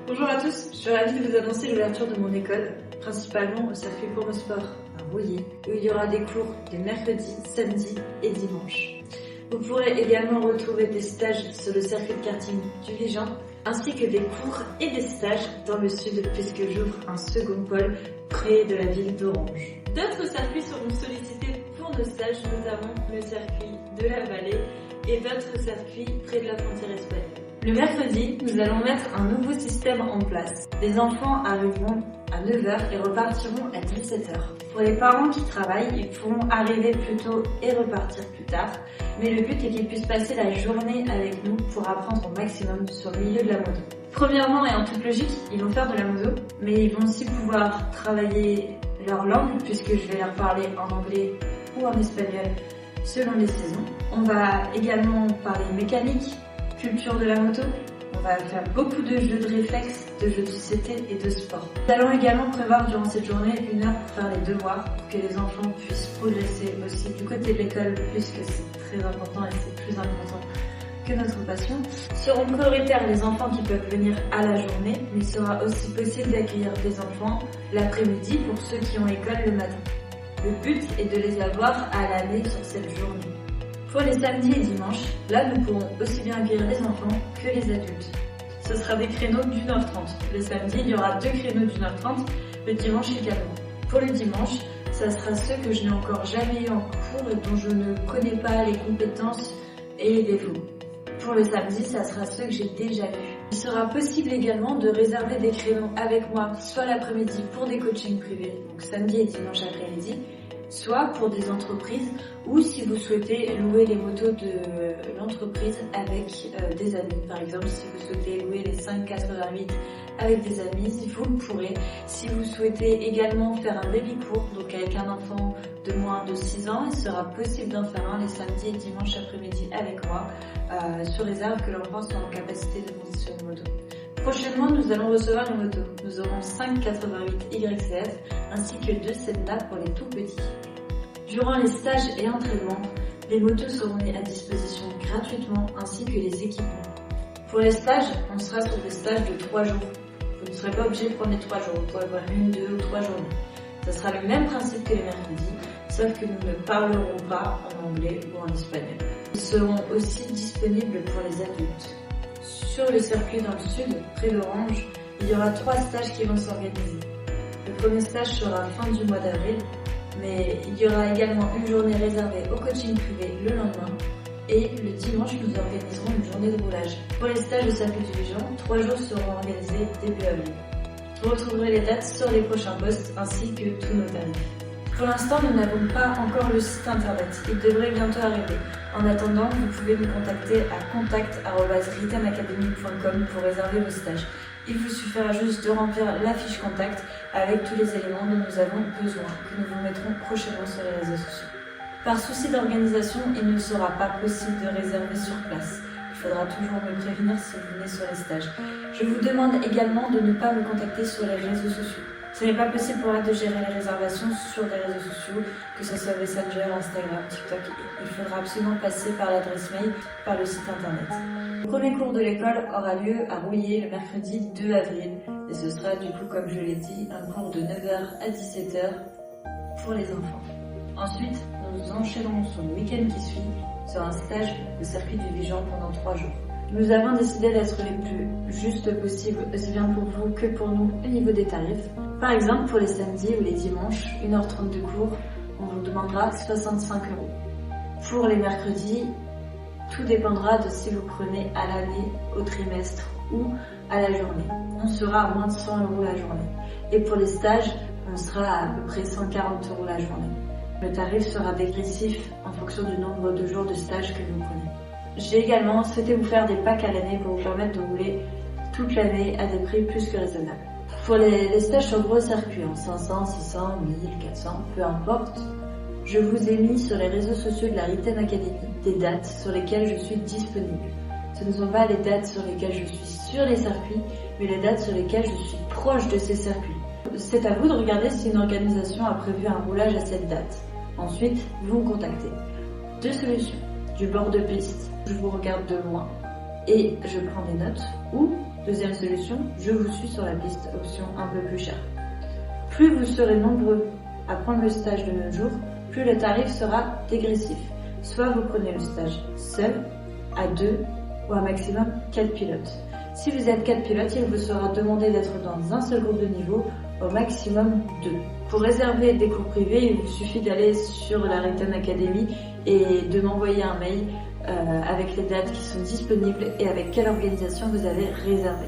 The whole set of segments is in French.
Bonjour à tous, je suis ravie de vous annoncer l'ouverture de mon école, principalement au circuit pour le sport à Rouillé, où il y aura des cours les mercredis, samedis et dimanches. Vous pourrez également retrouver des stages sur le circuit de karting du Vigan, ainsi que des cours et des stages dans le sud, puisque j'ouvre un second pôle près de la ville d'Orange. D'autres circuits seront sollicités pour nos stages, notamment le circuit de la Vallée et d'autres circuits près de la frontière espagnole. Le mercredi, nous allons mettre un nouveau système en place. Les enfants arriveront à 9h et repartiront à 17h. Pour les parents qui travaillent, ils pourront arriver plus tôt et repartir plus tard. Mais le but est qu'ils puissent passer la journée avec nous pour apprendre au maximum sur le milieu de la moto. Premièrement et en toute logique, ils vont faire de la moto, mais ils vont aussi pouvoir travailler leur langue puisque je vais leur parler en anglais ou en espagnol selon les saisons. On va également parler mécanique, culture de la moto. On va faire beaucoup de jeux de réflexes, de jeux de société et de sport. Nous allons également prévoir durant cette journée 1 heure pour faire les devoirs, pour que les enfants puissent progresser aussi du côté de l'école, puisque c'est très important et c'est plus important que notre passion. Seront prioritaires les enfants qui peuvent venir à la journée, mais il sera aussi possible d'accueillir des enfants l'après-midi pour ceux qui ont école le matin. Le but est de les avoir à l'année sur cette journée. Pour les samedis et dimanches, là nous pourrons aussi bien accueillir les enfants que les adultes. Ce sera des créneaux d'1h30. Le samedi, il y aura 2 créneaux d'1h30, le dimanche également. Pour le dimanche, ça sera ceux que je n'ai encore jamais eu en cours et dont je ne connais pas les compétences et les défauts. Pour le samedi, ça sera ceux que j'ai déjà vus. Il sera possible également de réserver des créneaux avec moi, soit l'après-midi pour des coachings privés, donc samedi et dimanche après-midi, soit pour des entreprises ou si vous souhaitez louer les motos de l'entreprise avec des amis. Par exemple, si vous souhaitez louer les 588 avec des amis, vous le pourrez. Si vous souhaitez également faire un baby cours, donc avec un enfant de moins de 6 ans, il sera possible d'en faire un les samedis et dimanches après-midi avec moi, sous réserve que l'enfant soit en capacité de monter sur une moto. Prochainement, nous allons recevoir une moto. Nous aurons 588 YCF ainsi que 2 Sedna pour les tout petits. Durant les stages et entraînements, les motos seront mises à disposition gratuitement ainsi que les équipements. Pour les stages, on sera sur des stages de 3 jours. Vous ne serez pas obligé de prendre les 3 jours, vous pourrez avoir 1, 2 ou 3 journées. Ce sera le même principe que les mercredis, sauf que nous ne parlerons pas en anglais ou en espagnol. Ils seront aussi disponibles pour les adultes. Sur le circuit dans le sud, près d'Orange, il y aura 3 stages qui vont s'organiser. Le premier stage sera fin du mois d'avril, mais il y aura également une journée réservée au coaching privé le lendemain et le dimanche nous organiserons une journée de roulage. Pour les stages de circuit du Vigan, 3 jours seront organisés début avril. Vous retrouverez les dates sur les prochains posts ainsi que tous nos tarifs. Pour l'instant, nous n'avons pas encore le site internet. Il devrait bientôt arriver. En attendant, vous pouvez nous contacter à contact@ritenacademy.com pour réserver vos stages. Il vous suffira juste de remplir la fiche contact avec tous les éléments dont nous avons besoin, que nous vous mettrons prochainement sur les réseaux sociaux. Par souci d'organisation, il ne sera pas possible de réserver sur place. Il faudra toujours me prévenir si vous venez sur les stages. Je vous demande également de ne pas me contacter sur les réseaux sociaux. Ce n'est pas possible pour moi de gérer les réservations sur des réseaux sociaux, que ce soit Messenger, Instagram, TikTok. Il faudra absolument passer par l'adresse mail, par le site internet. Le premier cours de l'école aura lieu à Rouillé le mercredi 2 avril. Et ce sera du coup, comme je l'ai dit, un cours de 9h à 17h pour les enfants. Ensuite, nous enchaînerons sur le week-end qui suit sur un stage au circuit du Vigan pendant 3 jours. Nous avons décidé d'être les plus justes possibles, aussi bien pour vous que pour nous au niveau des tarifs. Par exemple, pour les samedis ou les dimanches, 1h30 de cours, on vous demandera 65 €. Pour les mercredis, tout dépendra de si vous prenez à l'année, au trimestre ou à la journée. On sera à moins de 100 € la journée. Et pour les stages, on sera à peu près 140 € la journée. Le tarif sera dégressif en fonction du nombre de jours de stage que vous prenez. J'ai également souhaité vous faire des packs à l'année pour vous permettre de rouler toute l'année à des prix plus que raisonnables. Pour les stages sur gros circuits, en 500, 600, 1000, 400, peu importe, je vous ai mis sur les réseaux sociaux de la Riten Academy des dates sur lesquelles je suis disponible. Ce ne sont pas les dates sur lesquelles je suis sur les circuits, mais les dates sur lesquelles je suis proche de ces circuits. C'est à vous de regarder si une organisation a prévu un roulage à cette date. Ensuite, vous me contactez. 2 solutions. Du bord de piste, je vous regarde de loin et je prends des notes, ou Deuxième solution, je vous suis sur la piste, option un peu plus chère. Plus vous serez nombreux à prendre le stage de nos jours, plus le tarif sera dégressif. Soit vous prenez le stage seul, à 2 ou un maximum 4 pilotes. Si vous êtes 4 pilotes, il vous sera demandé d'être dans un seul groupe de niveau, au maximum 2. Pour réserver des cours privés, il vous suffit d'aller sur la Recton Academy et de m'envoyer un mail avec les dates qui sont disponibles et avec quelle organisation vous avez réservé.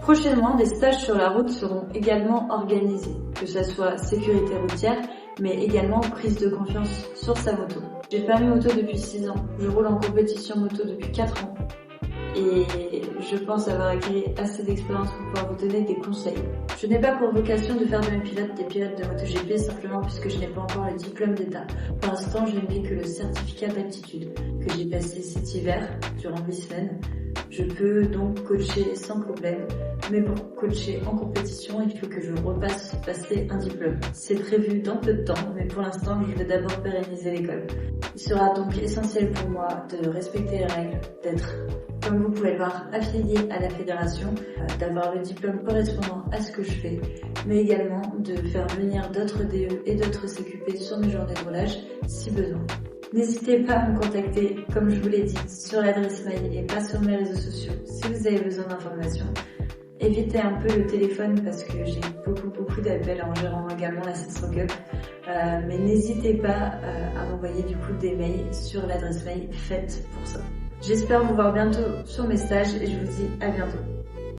Prochainement, des stages sur la route seront également organisés, que ce soit sécurité routière, mais également prise de confiance sur sa moto. J'ai permis moto depuis 6 ans, je roule en compétition moto depuis 4 ans et je pense avoir acquis assez d'expérience pour pouvoir vous donner des conseils. Je n'ai pas pour vocation de faire de mes pilotes des pilotes de MotoGP simplement puisque je n'ai pas encore le diplôme d'État. Pour l'instant, je n'ai que le certificat d'aptitude que j'ai passé cet hiver durant 8 semaines. Je peux donc coacher sans problème, mais pour coacher en compétition, il faut que je repasse passer un diplôme. C'est prévu dans peu de temps, mais pour l'instant, je vais d'abord pérenniser l'école. Il sera donc essentiel pour moi de respecter les règles, d'être, comme vous pouvez le voir, affilié à la fédération, d'avoir le diplôme correspondant à ce que je fais, mais également de faire venir d'autres DE et d'autres CQP sur mes journées de roulage si besoin. N'hésitez pas à me contacter, comme je vous l'ai dit, sur l'adresse mail et pas sur mes réseaux sociaux si vous avez besoin d'informations. Évitez un peu le téléphone parce que j'ai beaucoup d'appels en gérant également la Central Cup. Mais n'hésitez pas à m'envoyer du coup des mails sur l'adresse mail faite pour ça. J'espère vous voir bientôt sur mes stages et je vous dis à bientôt.